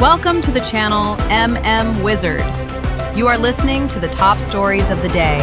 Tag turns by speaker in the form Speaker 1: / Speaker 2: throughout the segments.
Speaker 1: Welcome to the channel MM Wizard. You are listening to the top stories of the day.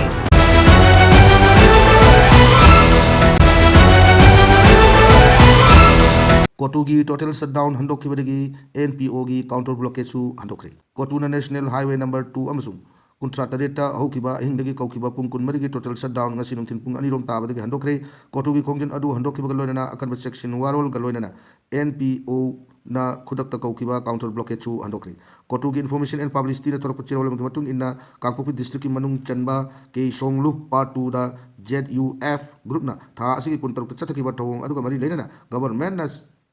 Speaker 2: Kotugi total shutdown handokibadagi NPO gi counter blockade su handokri. Kotuna National Highway number 2 amasung kuntra tareta hokiba hindagi kaukiba pung kun marigi total shutdown ngasi nungtin pung anirom tabadagi handokri. Kotugi kongjin adu handokiba galoinana akan section warol galoinana NPO na kudak kaukiba counter blockade su handokri. Kotugi information and publicity na torok chirol matung inna Kangpopi district ki manung chanba ke songlu part 2 da ZUF group na tha asigi kuntar chataki ba thawong adu mari leinana government na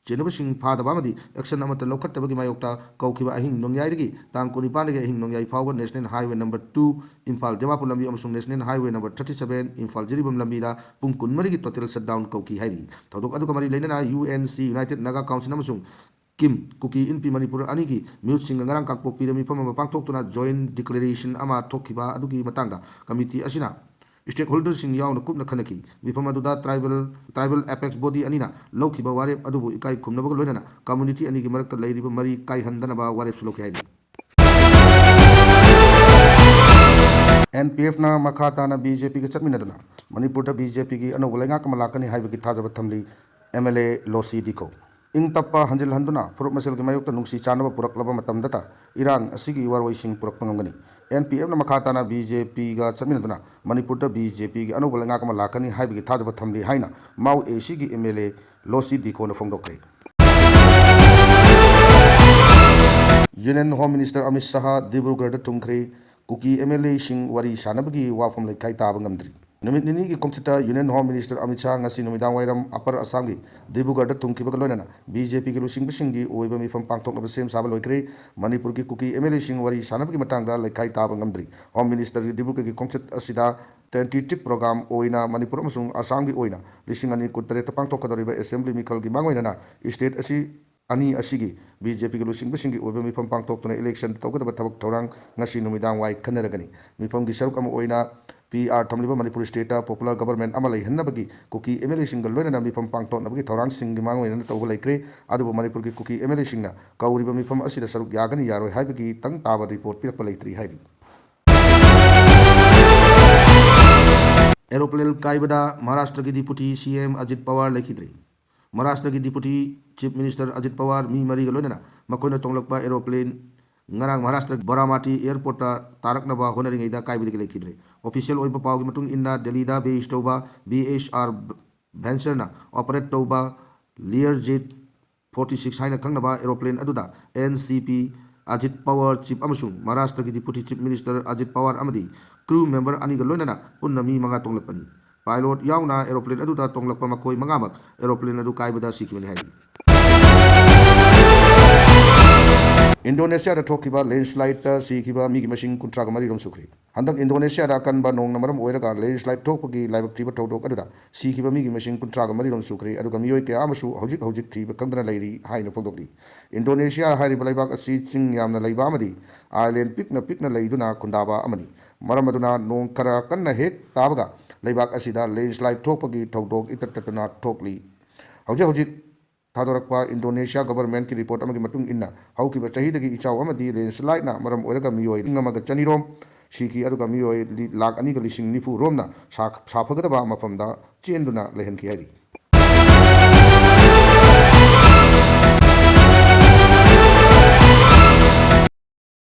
Speaker 2: Jenabasing Pada Bamadi, Action Amata Lokatabagi Mayokta, Kaukiba Ahing Nongyari, Tankuni Panega Hing Nongyai Power, National Highway number 2, Infal Demapulambi Amsung National Highway number 37, Infal Jiribum Lambida, Punkun Marigi Total Shutdown Kauki Hari. Tadok Adukamari Lena, UNC United Naga Council Amasung. Kim Kuki Inpi Manipur Anigi, Mute Singangarang Kakpopi, the Mipama Pangtok to na joint declaration Ama Tokiba Adugi Matanga, Committee Asina. Stakeholders in Yaw Kup Nakanaki, Vipamaduda tribal apex body Anina, Loki Bawarep Adubu Ikai Kumnabalona, community and Igimarta Lady Mari Kai Handanaba Warep Slokai. NPF na Makata na BJP ke Chatminadana, Manipur BJP ki Anovalanga Kamalakani Hibiki Tazabatamli, MLA Losi Diko. Ing Tapa Hanjil Handuna, Puruk Masel Mayuka Nungsi Chanaba Purak Laba Matamdata, Iran, Asigi Warwishing Purak Pangani. NPF na Makata na BJP ga Chatminadana, Manipur BJP Anovalanga Kamalakani Hibiki Tazabatamli Haina, Mau Ashigi MLA Losi Diko na Fongdokre. Union Home Minister Amit Shah Dibrugarh Tungkre Kuki MLA Sing Wari Sanabagi Wafam Lekai Tabangamdri. Numit nini ki Komsita Union Home Minister Amit Shah ngasi numidang wairam Upper Assamgi Dibrugarh Tungkiba Galonana BJP ki Lusing Bisingi Oiba Mi from Pangtok na Basem Sabaloikre Manipur ki Kuki MLA Sing Wari Sanabagi Matanga Lekai Tabangamdri. Home Minister Dibrugarh ki Komsit Asida tentative program oina Manipur amasung Assamgi oina lising ani kutareta Pangtok kadoriba Assembly Mikal ki Mangoinana State asi Ani Asigi, BJP Lusing Bisingi, Uber Mipam Pangtok to election, Tokata Tabak Torang, Nasi Numidang Wai Kanaragani, Mipam Gisarukam Oina, PR Tamliba Manipur State, Popular Government Amalai Hanabagi, Cookie Emily Single Lena Mipam Pangtok, Nabaki Torang Singimang and Tovalakre, Adu Manipur Cookie Emily Singna, Kauriba Mipam Asida Saruk Yagani Yaro Habiki, Tang Taba report, Pirapalay 3 Heidi. Aeroplane Kaibada, Maharashtra ki Deputy CM Ajit Pawar Lekidri. Maharashtra ki Deputy Chief Minister Ajit Pawar mi mari galonena makoina tonglakpa aeroplane ngarang Maharashtra Baramati airport taraknaba honoring ida kaibidi lekidre official oiba pawgi matung inna Delhi da base toba BHR Venture operate toba Learjet 46 haina kangnaba aeroplane aduda NCP Ajit Pawar Chief amasung Maharashtra ki Deputy Chief Minister Ajit Pawar amadi crew member ani galonena punna mi manga tonglakpani pilot yauna aeroplane aduda tonglakpa makoi mangamak aeroplane adu kaibada sikimani hai Indonesia da thokiba landslide sikiba migi machine kuntra mari rom sukri handak Indonesia da kan ba nong namaram oiraga landslide thokpagi laibak triba thodok aduda sikiba migi machine kuntra mari rom sukri aduga miyoi ke amasu hojik triba kangdana lairi haina phongdokli Indonesia hari laibak asi ching yamna laiba amadi island pikna laiduna kundaba amani maram aduna nong kara kanna hek tabaga laibak asida landslide thokpagi thodok itattatuna thokli hojik Thadorakpa Indonesia government ki report amagi matung inna haukiba chahidagi ichaw amadi landslide na maram oiraga miyoi ngamaga chanirom siki aduga miyoi lakh ani ga lising nifu romna saphagadaba mafamda chenduna lehanki hari